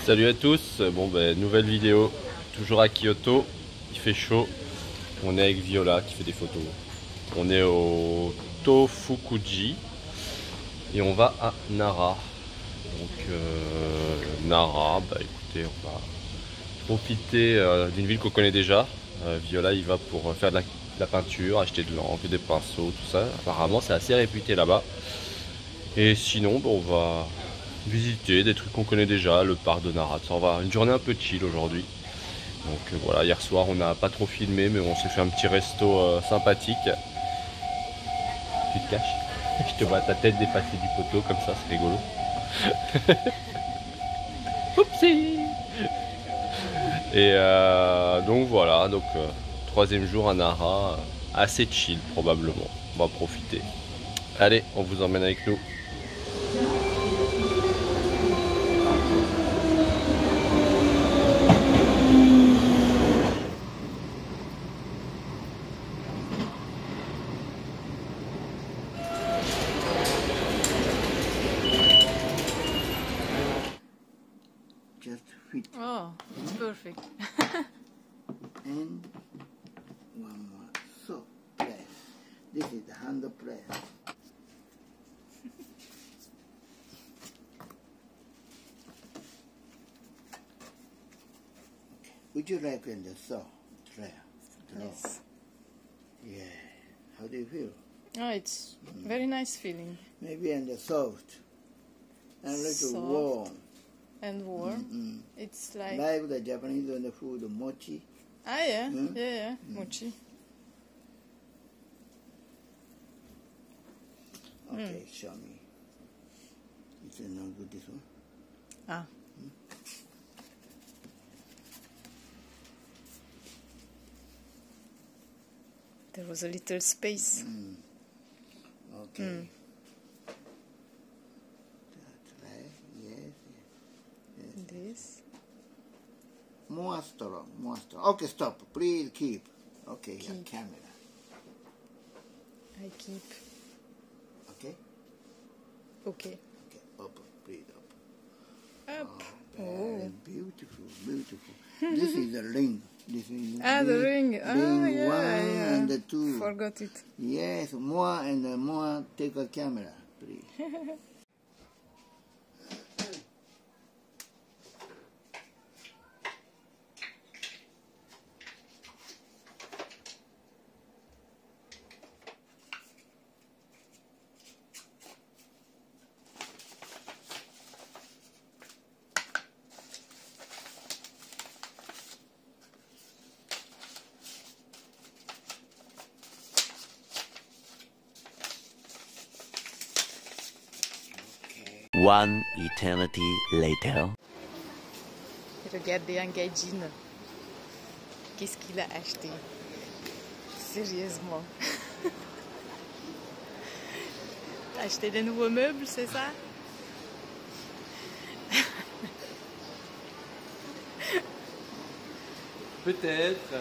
Salut à tous, bon ben nouvelle vidéo, toujours à Kyoto, il fait chaud, on est avec Viola qui fait des photos. On est au Tofukuji et on va à Nara. Donc Nara, bah écoutez, on va profiter d'une ville qu'on connaît déjà. Viola il va pour faire de la peinture, acheter de l'encre, des pinceaux, tout ça. Apparemment c'est assez réputé là-bas. Et sinon on va visiter des trucs qu'on connaît déjà, le parc de Nara. Ça, on va une journée un peu chill aujourd'hui. Donc voilà, hier soir on n'a pas trop filmé, mais on s'est fait un petit resto sympathique. Tu te caches? Je te vois ta tête dépasser du poteau comme ça, c'est rigolo. Oupsie. Et donc voilà, donc troisième jour à Nara, assez chill probablement. On va profiter. Allez, on vous emmène avec nous. Just fit. Oh, it's perfect. And one more. So, press. This is the hand press. Would you like in the saw? Try. Yes. Yeah. How do you feel? Oh, it's very nice feeling Maybe in the soft. And a little Soft. warm. and warm. Mm. It's like Like the Japanese on the food, mochi. yeah, Mm. yeah, mochi. Okay, show me. Is it not good, this one? Ah. There was a little space. Okay. Mm. That's right. Yes. This. More strong, more strong. Okay, stop. Please keep. Okay, your Keep. camera. I keep. Okay? Okay. Okay, up, please up. Up. Very beautiful, beautiful. This is the ring. This is The ring. Ring Yeah, one yeah. and the two. Forgot it. Yes, more and more. Take a camera, please. One eternity later. Regardez un gaijin. Qu'est-ce qu'il a acheté? Sérieusement. T'as acheté des nouveaux meubles, c'est ça? Peut-être.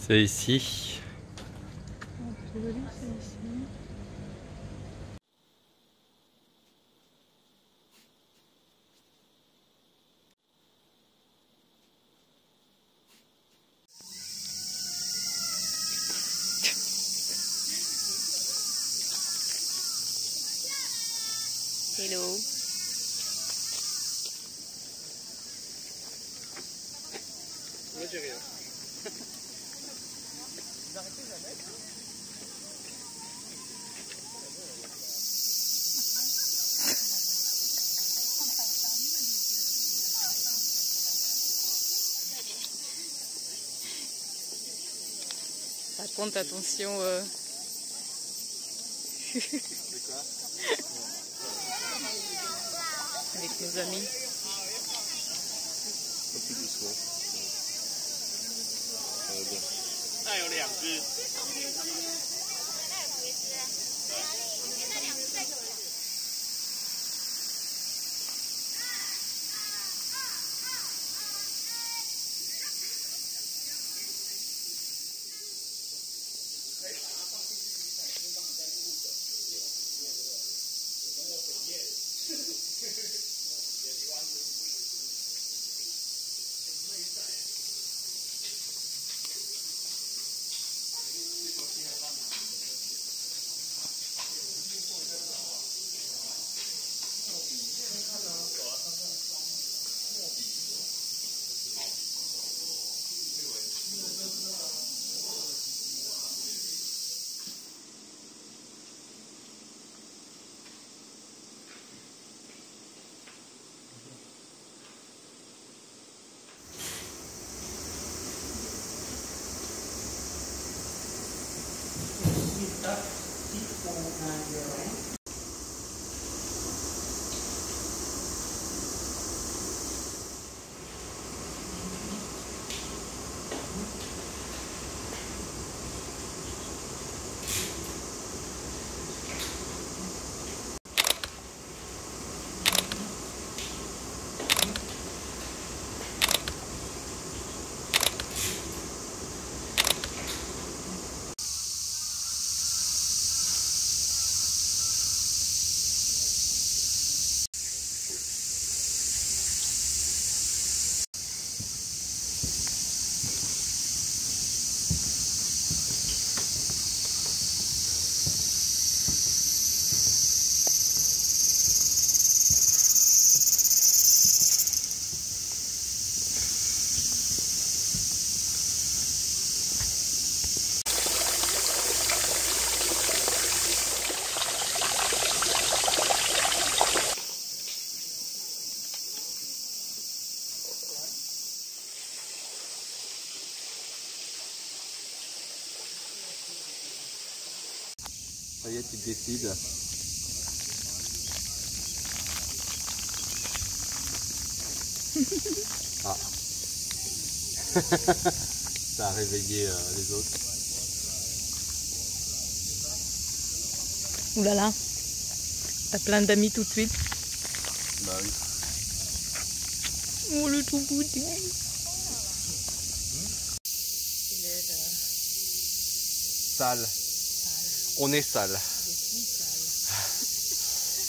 C'est ici. Hello. Moi j'ai rien. Raconte, attention. Avec nos amis. Un peu plus doucement. Ça va bien. 那有2只。Ça y est, tu te décides. Ah. Ça a réveillé les autres. Ouh là là. T'as plein d'amis tout de suite. Bah oui. Oh le tout goûté. Sale. On est sale.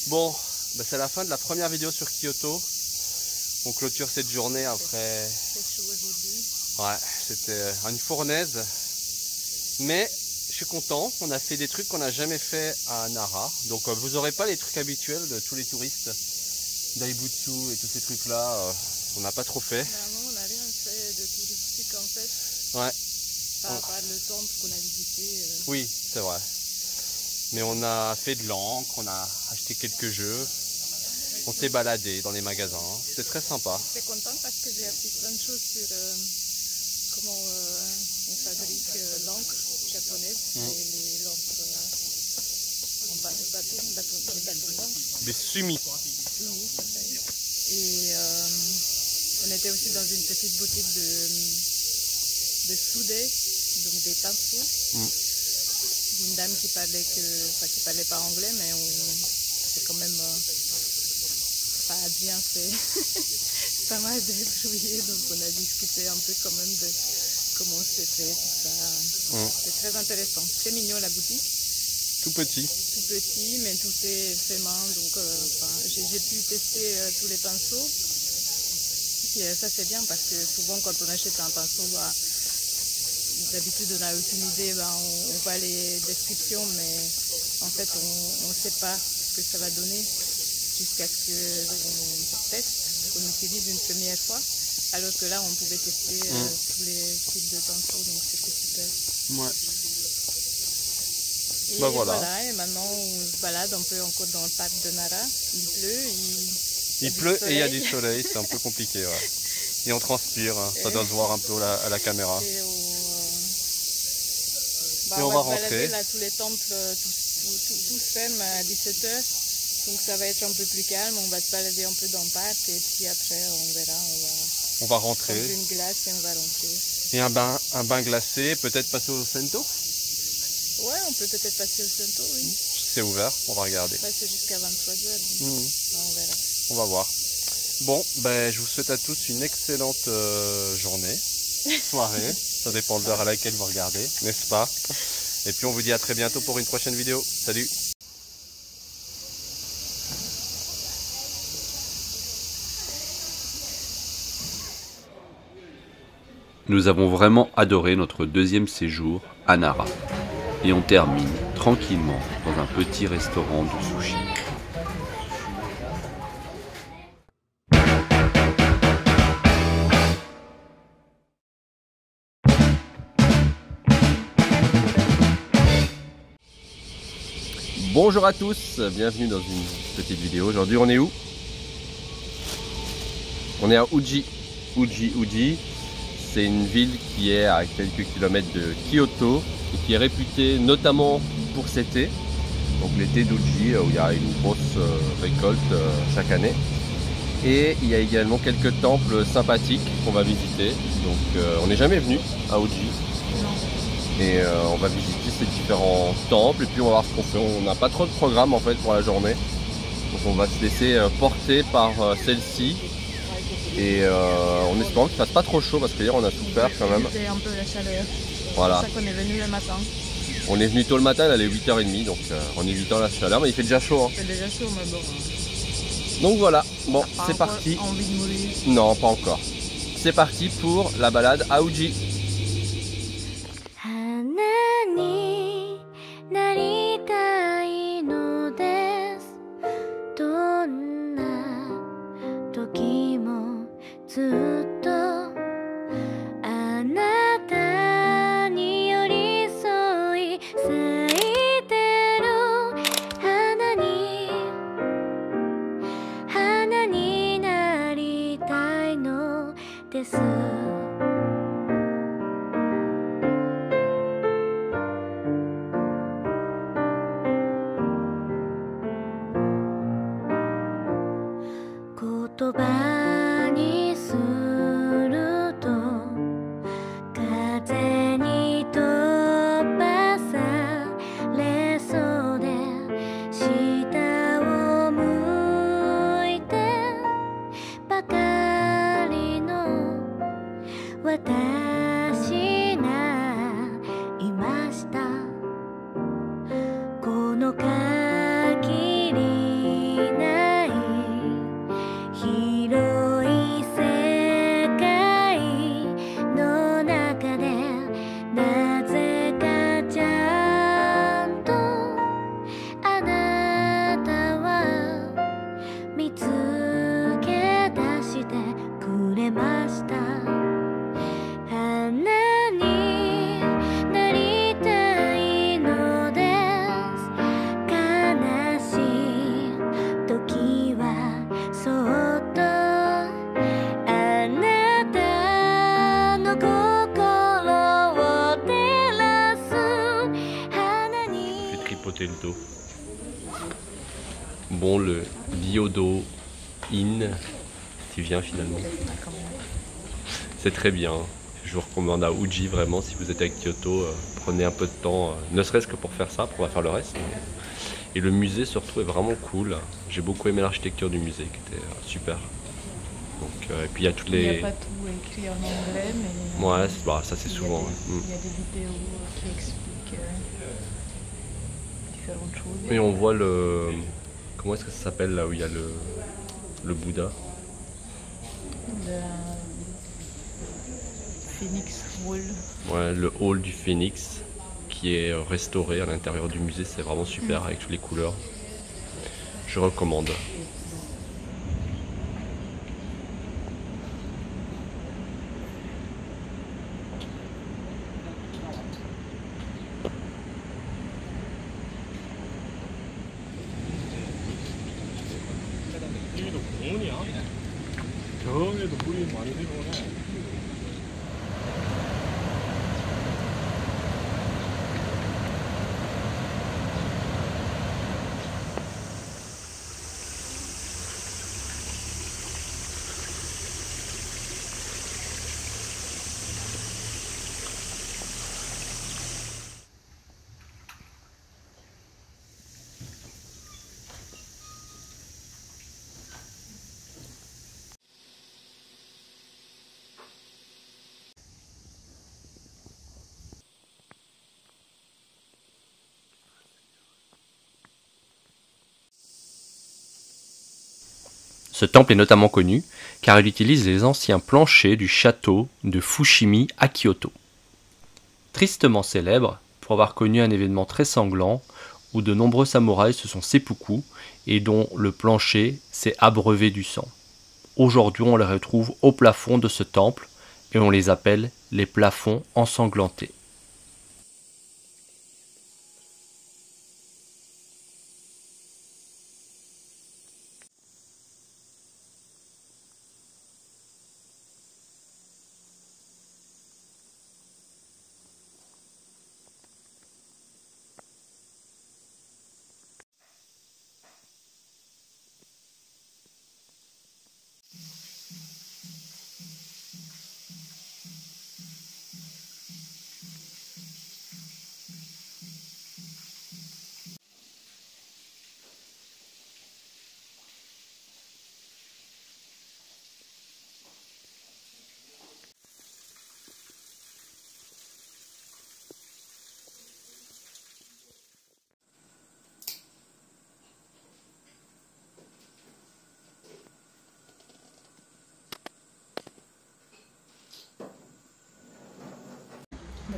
Bon, bah c'est la fin de la première vidéo sur Kyoto. On clôture cette journée après. C'est chaud aujourd'hui. Ouais, c'était une fournaise. Mais je suis content. On a fait des trucs qu'on n'a jamais fait à Nara. Donc vous n'aurez pas les trucs habituels de tous les touristes. Daibutsu et tous ces trucs-là. On n'a pas trop fait. Bah non, on n'a rien fait de touristique en fait. Ouais. Pas le temple qu'on a visité. Oui, c'est vrai. Mais on a fait de l'encre, on a acheté quelques jeux, on s'est baladé dans les magasins, c'était très sympa. Je suis contente parce que j'ai appris plein de choses sur comment on fabrique l'encre japonaise et l'encre en bâton, les bâtons d'encre. Des sumis. Oui, ça fait. Et on était aussi dans une petite boutique de soudés, donc des pinceaux. Une dame qui parlait qui parlait pas anglais, mais c'est quand même pas bien, c'est pas mal débrouillé, donc on a discuté un peu quand même de comment c'est fait, tout ça. C'est très intéressant. C'est mignon la boutique. Tout petit. Tout petit, mais tout est fait main, donc j'ai pu tester tous les pinceaux. Et ça c'est bien parce que souvent quand on achète un pinceau, d'habitude on n'a aucune idée, on voit les descriptions, mais en fait on ne sait pas ce que ça va donner. jusqu'à ce qu'on teste, qu'on utilise une première fois. Alors que là, on pouvait tester tous les types de pinceaux, donc c'était super. Ouais. Et Bah voilà. Et maintenant on se balade un peu encore dans le parc de Nara. Il pleut, il pleut et il y a du soleil, c'est un peu compliqué. Ouais. Et on transpire, hein. Ça doit se voir un peu à la caméra. Et on va rentrer. Balader, là, tous les temples, tous ferment à 17h. Donc ça va être un peu plus calme, on va se balader un peu dans le parc et puis après on verra, on va rentrer. Prendre une glace et on va rentrer. Et un bain glacé, peut-être passer au Sento? Ouais, on peut peut-être passer au Sento, oui. C'est ouvert, on va regarder. Là c'est jusqu'à 23h, on verra. On va voir. Bon, ben, je vous souhaite à tous une excellente journée, soirée, ça dépend de l'heure à laquelle vous regardez, n'est-ce pas? Et puis on vous dit à très bientôt pour une prochaine vidéo. Salut! Nous avons vraiment adoré notre deuxième séjour à Nara. Et on termine tranquillement dans un petit restaurant de sushi. Bonjour à tous, bienvenue dans une petite vidéo. Aujourd'hui on est où? On est à Uji. Uji. C'est une ville qui est à quelques kilomètres de Kyoto et qui est réputée notamment pour cet été. Donc l'été d'Uji où il y a une grosse récolte chaque année. Et il y a également quelques temples sympathiques qu'on va visiter. Donc on n'est jamais venu à Uji. Et on va visiter ces différents temples et puis on va voir ce qu'on fait. On n'a pas trop de programme en fait pour la journée. Donc on va se laisser porter par celle-ci. Et en espérant qu'il ne fasse pas trop chaud parce qu'hier on a souffert quand même. C'est un peu la chaleur. Voilà. C'est pour ça qu'on est venu le matin. On est venu tôt le matin, elle est 8h30 donc en évitant la chaleur, mais il fait déjà chaud. Hein. Il fait déjà chaud mais bon. Donc voilà, bon c'est parti. Envie de mourir? Non, pas encore. C'est parti pour la balade à Uji. Le dos. Bon, le Byodo Inn, tu viens finalement. C'est très bien. Je vous recommande à Uji vraiment si vous êtes à Kyoto, prenez un peu de temps, ne serait-ce que pour faire ça, après on va faire le reste. Et le musée surtout est vraiment cool. J'ai beaucoup aimé l'architecture du musée qui était super. Donc, et puis il y a toutes les... Il n'y a pas tout écrit en anglais, mais... Ouais, bah, ça c'est souvent. Il y a des vidéos qui expliquent différentes choses. Et on voit le... Comment est-ce que ça s'appelle là où il y a le Bouddha? Le Phoenix Hall. Ouais, le hall du Phoenix qui est restauré à l'intérieur du musée, c'est vraiment super avec toutes les couleurs. Je recommande. 강원이야? 저에도 물이 많이 내려오네. Ce temple est notamment connu car il utilise les anciens planchers du château de Fushimi à Kyoto. Tristement célèbre pour avoir connu un événement très sanglant où de nombreux samouraïs se sont seppuku et dont le plancher s'est abreuvé du sang. Aujourd'hui, on les retrouve au plafond de ce temple et on les appelle les plafonds ensanglantés.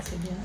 C'est bien.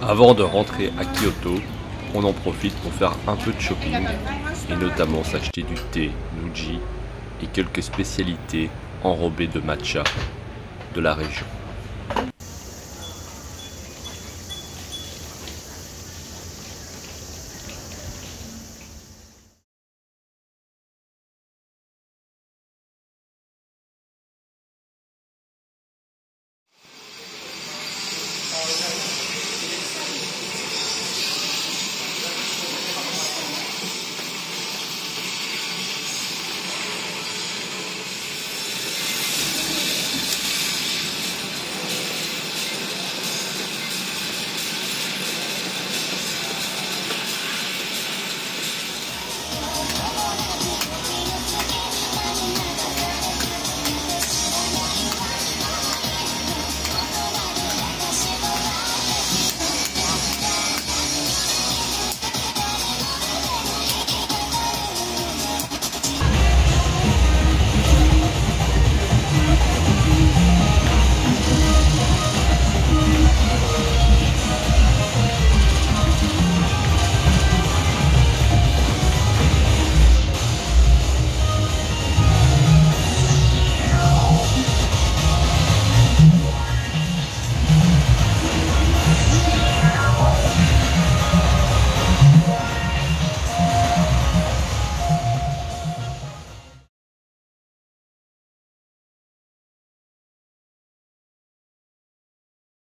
Avant de rentrer à Kyoto, on en profite pour faire un peu de shopping et notamment s'acheter du thé Muji et quelques spécialités enrobées de matcha de la région.